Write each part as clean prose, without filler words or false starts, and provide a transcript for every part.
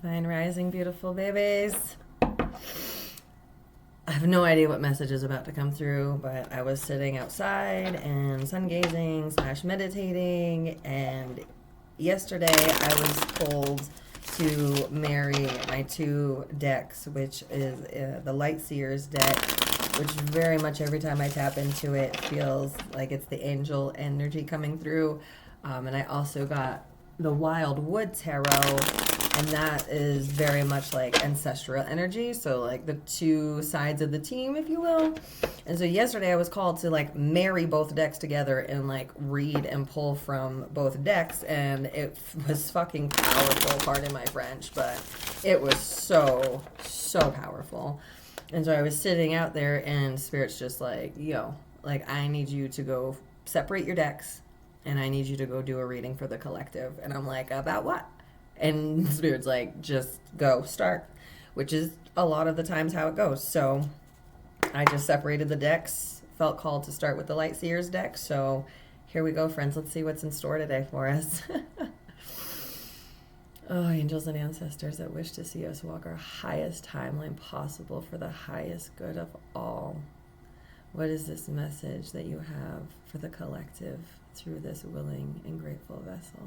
Divine Rising, beautiful babies. I have no idea what message is about to come through, but I was sitting outside and sun gazing / meditating, and yesterday I was told to marry my two decks, which is the Light Seers deck, which very much every time I tap into it feels like it's the angel energy coming through. And I also got the Wild Wood Tarot, and that is very much like ancestral energy, so like the two sides of the team, if you will. And so yesterday I was called to like marry both decks together and like read and pull from both decks, and it was fucking powerful, pardon my French, but it was so powerful. And so I was sitting out there and Spirit's just like, yo, like I need you to go separate your decks and I need you to go do a reading for the collective. And I'm like, about what? And Spirit's like, just go start, which is a lot of the times how it goes. So I just separated the decks, felt called to start with the Light Seers deck. So here we go, friends. Let's see what's in store today for us. Oh, angels and ancestors that wish to see us walk our highest timeline possible for the highest good of all. What is this message that you have for the collective through this willing and grateful vessel?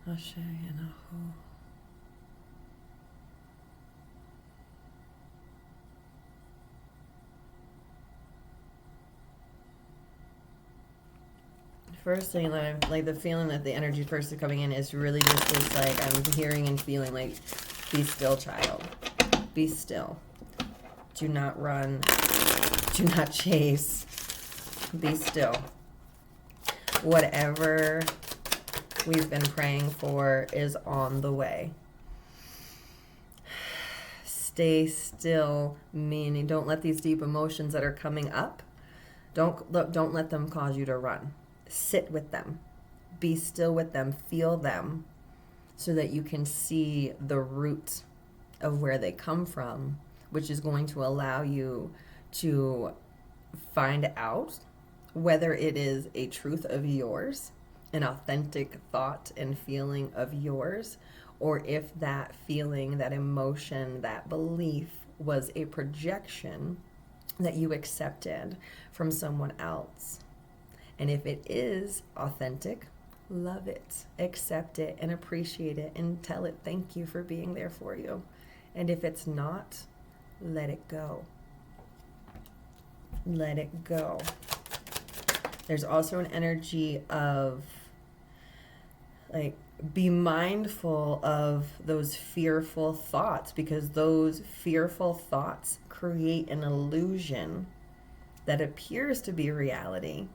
Ashe and Aho. First thing that like the feeling that the energy first is coming in is really just this, like I'm hearing and feeling like, be still, child. Be still. Do not run. Do not chase. Be still. Whatever we've been praying for is on the way. Stay still, meaning don't let these deep emotions that are coming up, don't let them cause you to run. Sit with them. Be still with them. Feel them so that you can see the root of where they come from, which is going to allow you to find out whether it is a truth of yours, an authentic thought and feeling of yours, or if that feeling, that emotion, that belief was a projection that you accepted from someone else. And if it is authentic, love it, accept it, and appreciate it, and tell it thank you for being there for you. And if it's not, let it go. Let it go. There's also an energy of, like, be mindful of those fearful thoughts, because those fearful thoughts create an illusion that appears to be reality.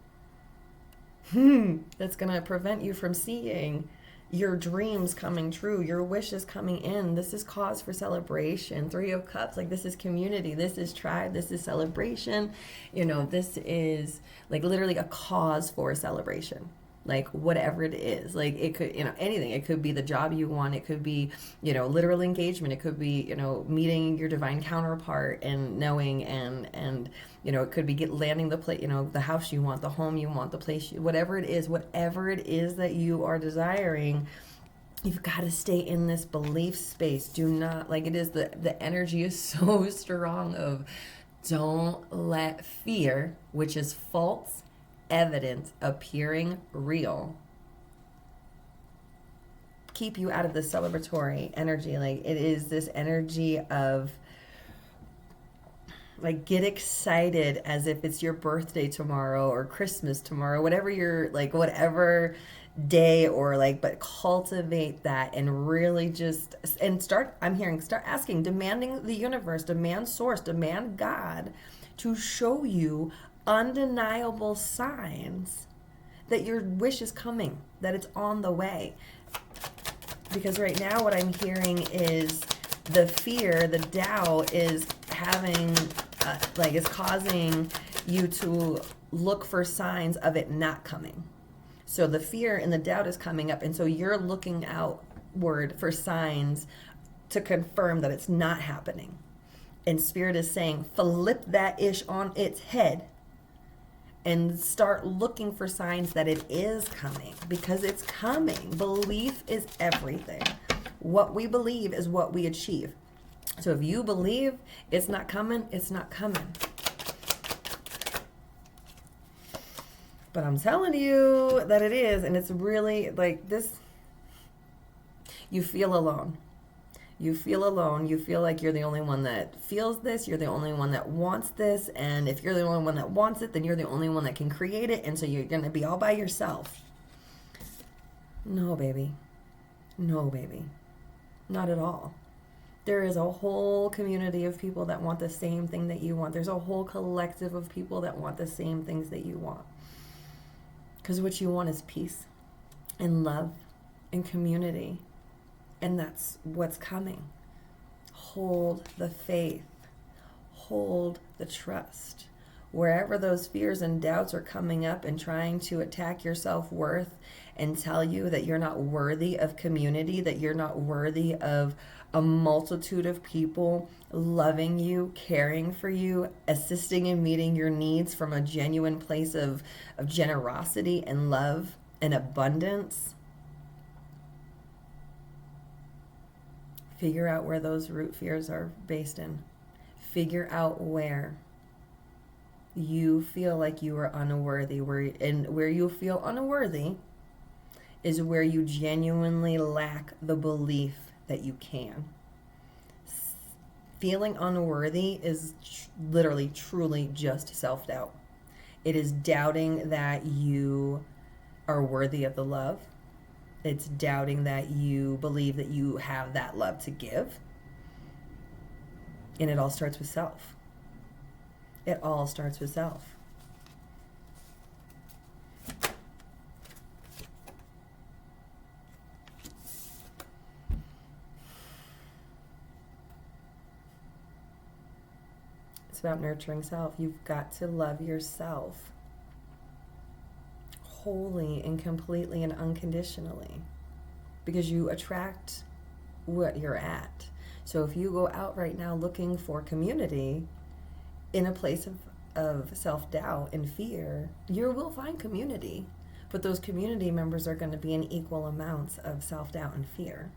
That's going to prevent you from seeing your dreams coming true, your wishes coming in. This is cause for celebration. 3 of Cups, like this is community, this is tribe, this is celebration. You know, this is like literally a cause for celebration. Like whatever it is, like it could, you know, anything. It could be the job you want. It could be, you know, literal engagement. It could be, you know, meeting your divine counterpart and knowing, and you know, it could be landing the place, you know, the house you want, the home you want, the place, whatever it is that you are desiring. You've got to stay in this belief space. Do not, like, it is the energy is so strong of, don't let fear, which is false evidence appearing real, keep you out of the celebratory energy. Like, it is this energy of, like, get excited as if it's your birthday tomorrow or Christmas tomorrow, whatever your, like, whatever day, or like, but cultivate that and really just, and start asking, demanding the universe, demand source, demand God to show you undeniable signs that your wish is coming, that it's on the way. Because right now what I'm hearing is the fear, the doubt is having, is causing you to look for signs of it not coming. So the fear and the doubt is coming up, and so you're looking outward for signs to confirm that it's not happening. And Spirit is saying, flip that ish on its head and start looking for signs that it is coming, because it's coming. Belief is everything. What we believe is what we achieve. So if you believe it's not coming, it's not coming. But I'm telling you that it is, and it's really like this. You feel alone. You feel alone. You feel like you're the only one that feels this. You're the only one that wants this. And if you're the only one that wants it, then you're the only one that can create it. And so you're going to be all by yourself. No, baby. No, baby. Not at all. There is a whole community of people that want the same thing that you want. There's a whole collective of people that want the same things that you want. Because what you want is peace and love and community. And that's what's coming. Hold the faith. Hold the trust. Wherever those fears and doubts are coming up and trying to attack your self-worth and tell you that you're not worthy of community, that you're not worthy of a multitude of people loving you, caring for you, assisting in meeting your needs from a genuine place of generosity and love and abundance. Figure out where those root fears are based in. Figure out where you feel like you are unworthy. Where you feel unworthy is where you genuinely lack the belief that you can. Feeling unworthy is literally, truly just self-doubt. It is doubting that you are worthy of the love. It's doubting that you believe that you have that love to give. And it all starts with self. It all starts with self. It's about nurturing self. You've got to love yourself wholly and completely and unconditionally, because you attract what you're at. So if you go out right now looking for community in a place of self-doubt and fear, you will find community, but those community members are going to be in equal amounts of self-doubt and fear,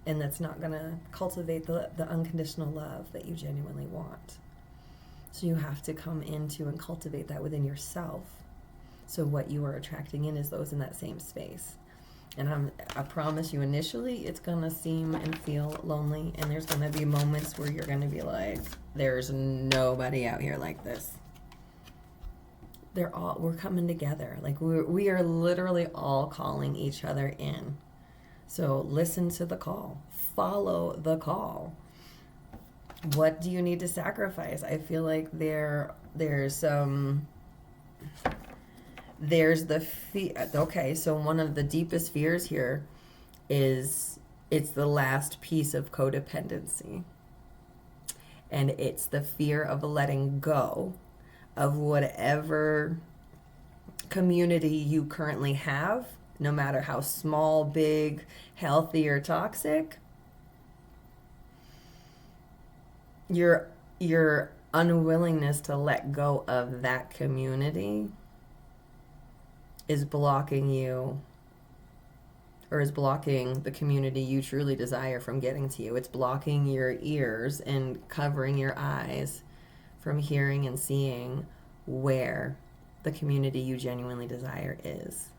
and that's not going to cultivate the unconditional love that you genuinely want. So you have to come into and cultivate that within yourself. So what you are attracting in is those in that same space. And I promise you, initially, it's going to seem and feel lonely. And there's going to be moments where you're going to be like, there's nobody out here like this. We're coming together. Like we are literally all calling each other in. So listen to the call. Follow the call. What do you need to sacrifice? I feel like there's the fear. Okay, so one of the deepest fears here is it's the last piece of codependency. And it's the fear of letting go of whatever community you currently have, no matter how small, big, healthy, or toxic. Your unwillingness to let go of that community is blocking you, or is blocking the community you truly desire from getting to you. It's blocking your ears and covering your eyes from hearing and seeing where the community you genuinely desire is.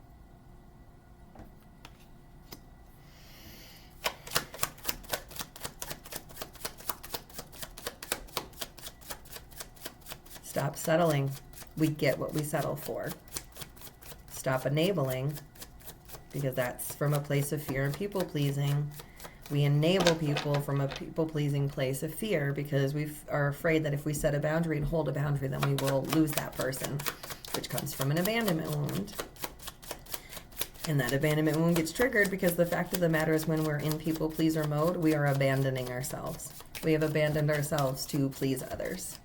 Stop settling. We get what we settle for. Stop enabling, because that's from a place of fear and people pleasing. We enable people from a people pleasing place of fear because we are afraid that if we set a boundary and hold a boundary, then we will lose that person, which comes from an abandonment wound. And that abandonment wound gets triggered because the fact of the matter is, when we're in people pleaser mode, we are abandoning ourselves. We have abandoned ourselves to please others.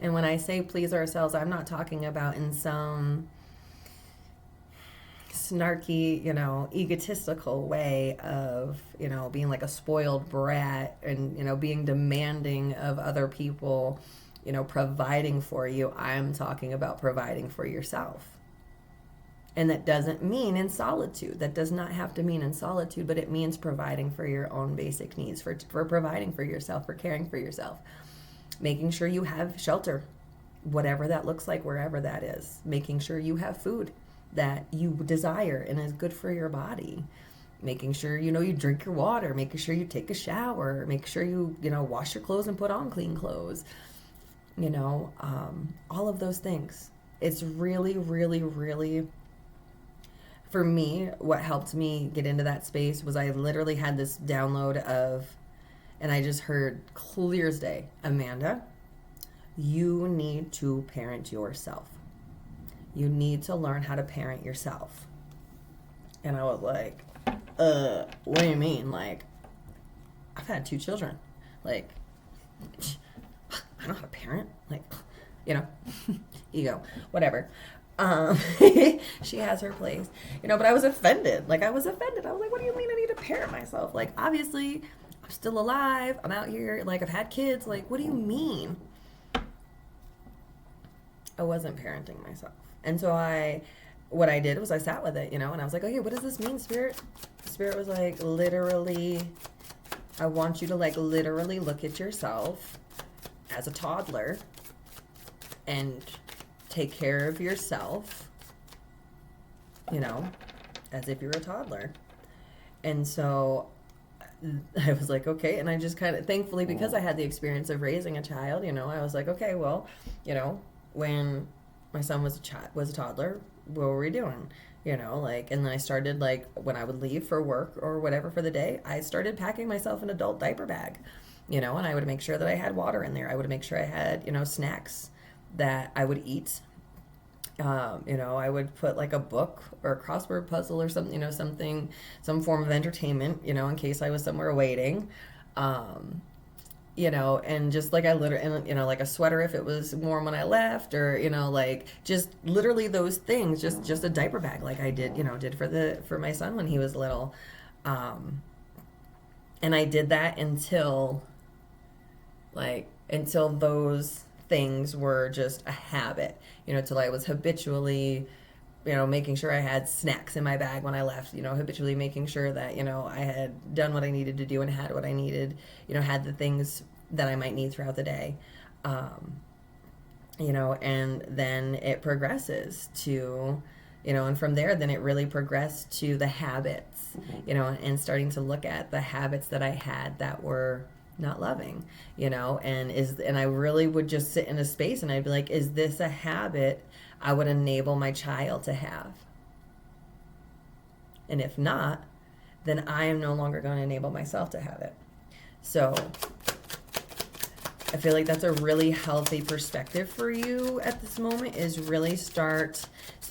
And when I say please ourselves, I'm not talking about in some snarky, egotistical way of, being like a spoiled brat and, being demanding of other people providing for you. I'm talking about providing for yourself. And that doesn't mean in solitude. That does not have to mean in solitude, but it means providing for your own basic needs, for providing for yourself, for caring for yourself. Making sure you have shelter, whatever that looks like, wherever that is. Making sure you have food that you desire and is good for your body. Making sure, you drink your water, making sure you take a shower, make sure you, wash your clothes and put on clean clothes, all of those things. It's really, really, really, for me, what helped me get into that space was I literally had this download of, and I just heard clear as day, Amanda, you need to parent yourself. You need to learn how to parent yourself. And I was like, what do you mean? Like, I've had 2 children. Like, I don't know how to parent. Like, ego, whatever. She has her place, but I was offended. I was like, what do you mean I need to parent myself? Like, obviously, I'm still alive. I'm out here. Like, I've had kids. Like, what do you mean? I wasn't parenting myself. And so what I did was I sat with it, and I was like, okay, what does this mean, Spirit? Spirit was like, literally, I want you to literally look at yourself as a toddler and take care of yourself, as if you're a toddler. And so I was like, okay. And I just kind of, thankfully, because I had the experience of raising a child, I was like, okay, well, when my son was a toddler, what were we doing? And then I started, when I would leave for work or whatever for the day, I started packing myself an adult diaper bag, and I would make sure that I had water in there. I would make sure I had, snacks that I would eat. I would put a book or a crossword puzzle or something, some form of entertainment, in case I was somewhere waiting. And just I literally, and, a sweater if it was warm when I left, or, just literally those things, just a diaper bag I did for my son when he was little. And I did that until those things were just a habit, till I was habitually, making sure I had snacks in my bag when I left, habitually making sure that, I had done what I needed to do and had what I needed, had the things that I might need throughout the day. And then it progresses to, and from there, then it really progressed to the habits, and starting to look at the habits that I had that were not loving, and I really would just sit in a space and I'd be like, is this a habit I would enable my child to have? And if not, then I am no longer going to enable myself to have it. So I feel like that's a really healthy perspective for you at this moment, is really start,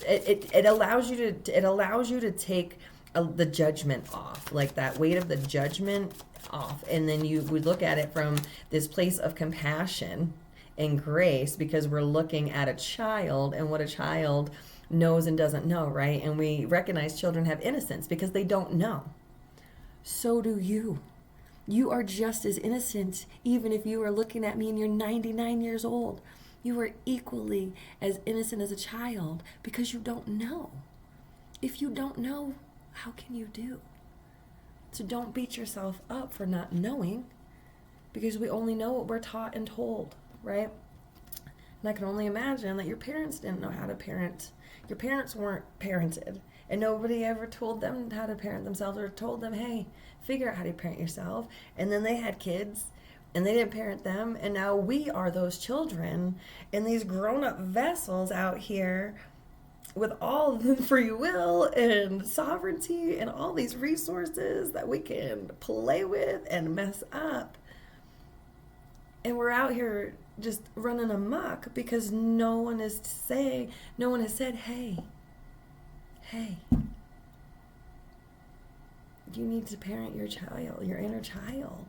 it allows you to take the judgment off, that weight of the judgment off, and then you would look at it from this place of compassion and grace, because we're looking at a child and what a child knows and doesn't know, right? And we recognize children have innocence because they don't know. So do you. You are just as innocent, even if you are looking at me and you're 99 years old. You are equally as innocent as a child because you don't know. If you don't know, how can you do? So don't beat yourself up for not knowing, because we only know what we're taught and told, right? And I can only imagine that your parents didn't know how to parent. Your parents weren't parented, and nobody ever told them how to parent themselves or told them, hey, figure out how to parent yourself. And then they had kids and they didn't parent them, and now we are those children in these grown-up vessels out here with all the free will and sovereignty and all these resources that we can play with and mess up. And we're out here just running amok because no one has said, hey, you need to parent your child, your inner child.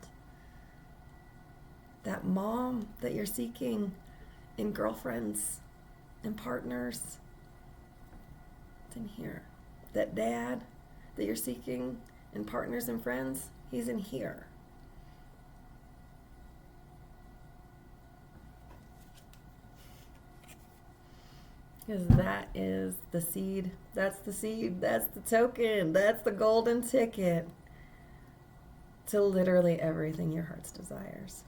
That mom that you're seeking in girlfriends and partners, it's in here. That dad that you're seeking in partners and friends, he's in here. Because that is the seed. That's the seed. That's the token. That's the golden ticket to literally everything your heart desires.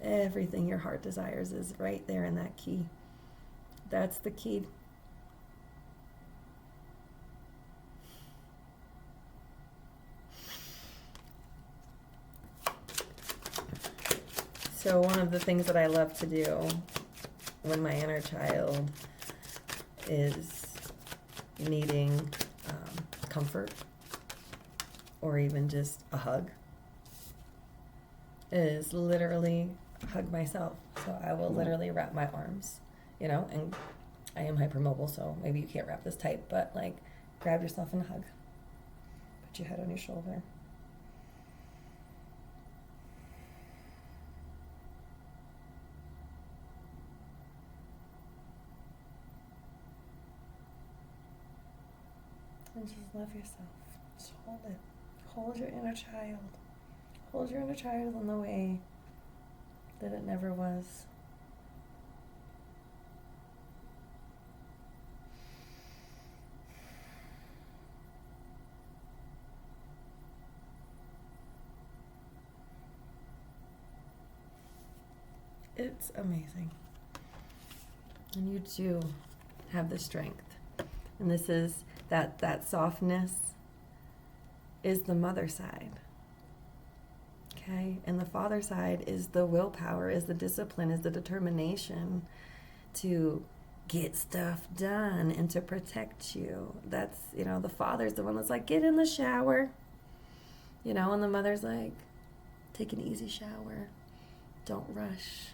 Everything your heart desires is right there in that key. That's the key. So one of the things that I love to do when my inner child is needing comfort or even just a hug is literally hug myself. So I will literally wrap my arms, and I am hypermobile, so maybe you can't wrap this tight, but like grab yourself and hug. Put your head on your shoulder. And just love yourself. Just hold it. Hold your inner child. Hold your inner child in the way that it never was. It's amazing. And you too have the strength. And this is that softness is the mother side. Okay? And the father side is the willpower, is the discipline, is the determination to get stuff done and to protect you. That's, the father's the one that's like, get in the shower. And the mother's like, take an easy shower. Don't rush.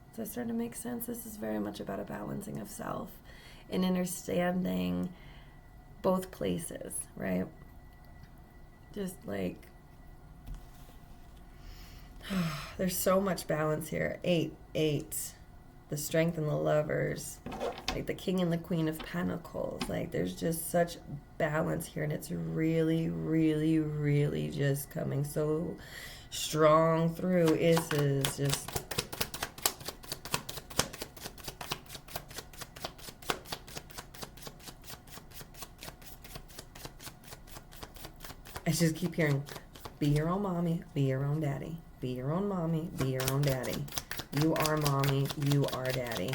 Does that start to make sense? This is very much about a balancing of self and understanding both places, right? Just like, there's so much balance here. 8, the strength and the lovers, like the king and the queen of pentacles. Like there's just such balance here, and it's really, really, really just coming so strong through. Is just I just keep hearing, be your own mommy, be your own daddy. Be your own mommy, be your own daddy. You are mommy, you are daddy.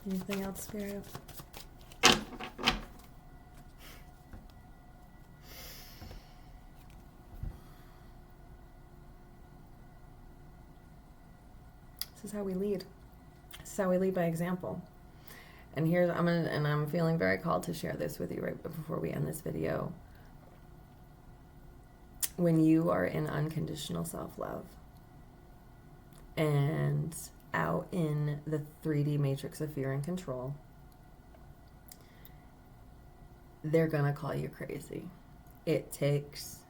Anything else, Spirit? This is how we lead. This is how we lead by example. And I'm feeling very called to share this with you right before we end this video. When you are in unconditional self-love and out in the 3D matrix of fear and control, they're gonna call you crazy. It takes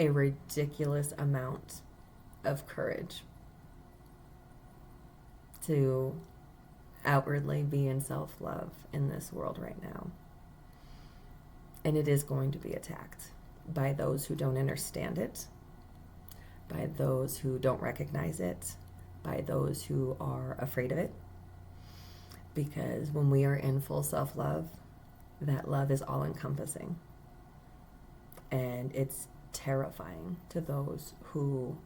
a ridiculous amount of courage to outwardly be in self-love in this world right now. And it is going to be attacked by those who don't understand it, by those who don't recognize it, by those who are afraid of it. Because when we are in full self-love, that love is all-encompassing. And it's terrifying to those who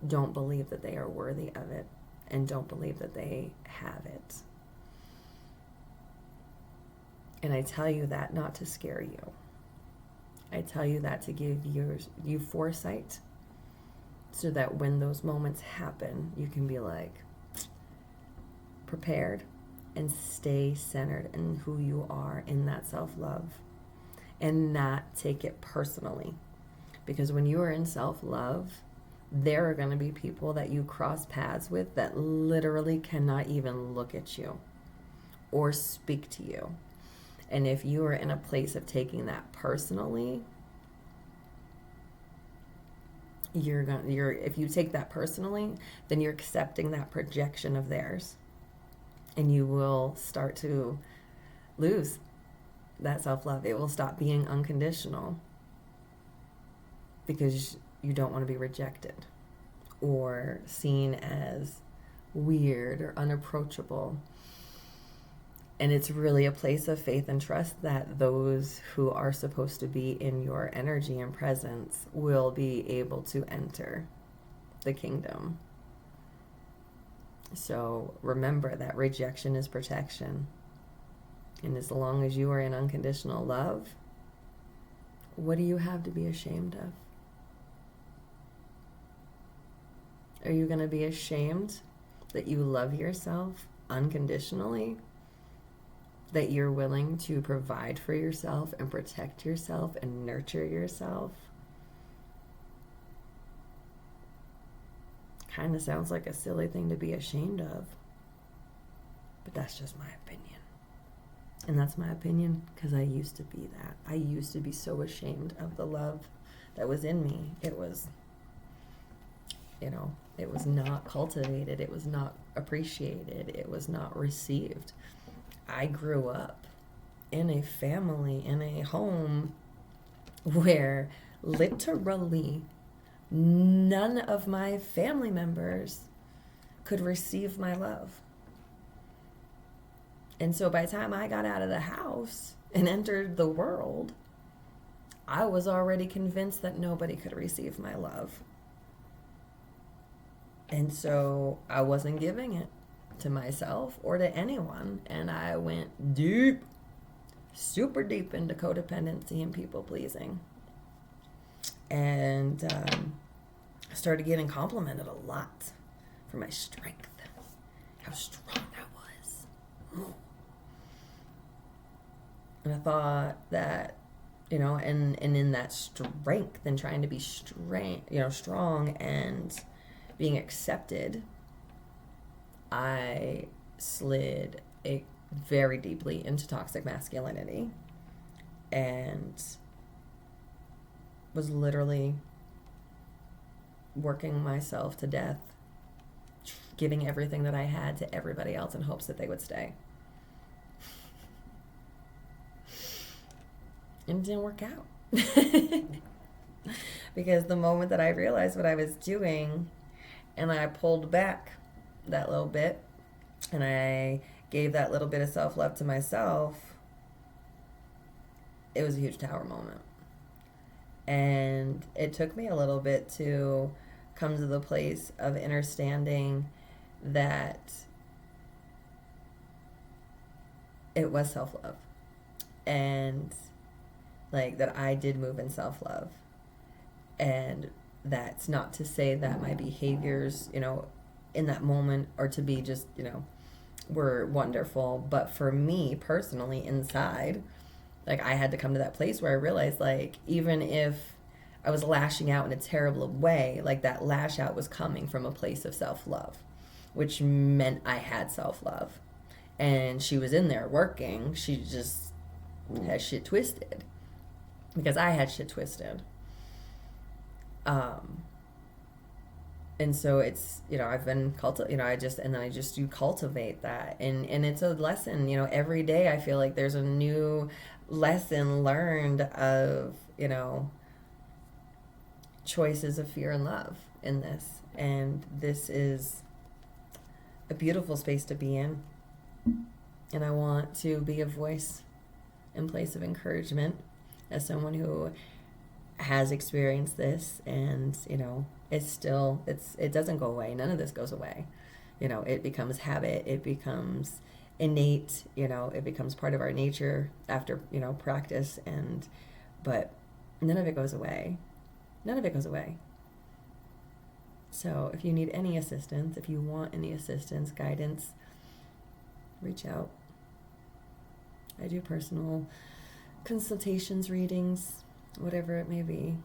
don't believe that they are worthy of it and don't believe that they have it. And I tell you that not to scare you. I tell you that to give you foresight so that when those moments happen, you can be like prepared and stay centered in who you are in that self-love and not take it personally. Because when you are in self-love, there are going to be people that you cross paths with that literally cannot even look at you or speak to you. And if you are in a place of taking that personally, if you take that personally, then you're accepting that projection of theirs. And you will start to lose that self-love. It will stop being unconditional. Because you don't want to be rejected or seen as weird or unapproachable. And it's really a place of faith and trust that those who are supposed to be in your energy and presence will be able to enter the kingdom. So remember that rejection is protection. And as long as you are in unconditional love, what do you have to be ashamed of? Are you going to be ashamed that you love yourself unconditionally? That you're willing to provide for yourself and protect yourself and nurture yourself? Kind of sounds like a silly thing to be ashamed of. But that's just my opinion. And that's my opinion because I used to be that. I used to be so ashamed of the love that was in me. It was, it was not cultivated. It was not appreciated. It was not received. I grew up in a family, in a home where literally none of my family members could receive my love. And so by the time I got out of the house and entered the world, I was already convinced that nobody could receive my love. And so I wasn't giving it to myself or to anyone. And I went deep, super deep into codependency and people pleasing. And I started getting complimented a lot for my strength, how strong I was. And I thought that, and in that strength and trying to be strong and being accepted, I slid very deeply into toxic masculinity and was literally working myself to death, giving everything that I had to everybody else in hopes that they would stay. And it didn't work out. Because the moment that I realized what I was doing and I pulled back that little bit and I gave that little bit of self-love to myself, it was a huge tower moment. And it took me a little bit to come to the place of understanding that it was self-love. And that I did move in self-love. And that's not to say that my behaviors, in that moment are to be just, were wonderful. But for me personally inside, I had to come to that place where I realized, even if I was lashing out in a terrible way, that lash out was coming from a place of self-love, which meant I had self-love. And she was in there working. She just had shit twisted. Because I had shit twisted. And so it's, I've been you cultivate that. And it's a lesson, every day I feel like there's a new lesson learned of, choices of fear and love in this. And this is a beautiful space to be in. And I want to be a voice in place of encouragement as someone who has experienced this, and it doesn't go away. None of this goes away. It becomes habit, it becomes innate, it becomes part of our nature after practice, but none of it goes away. So if you need any assistance, if you want any assistance, guidance, reach out. I do personal consultations, readings, whatever it may be.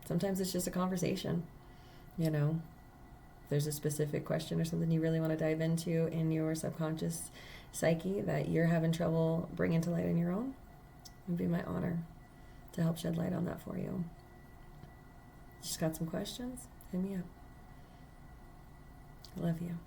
Sometimes it's just a conversation, If there's a specific question or something you really want to dive into in your subconscious psyche that you're having trouble bringing to light on your own, it'd be my honor to help shed light on that for you. Just got some questions? Hit me up. I love you.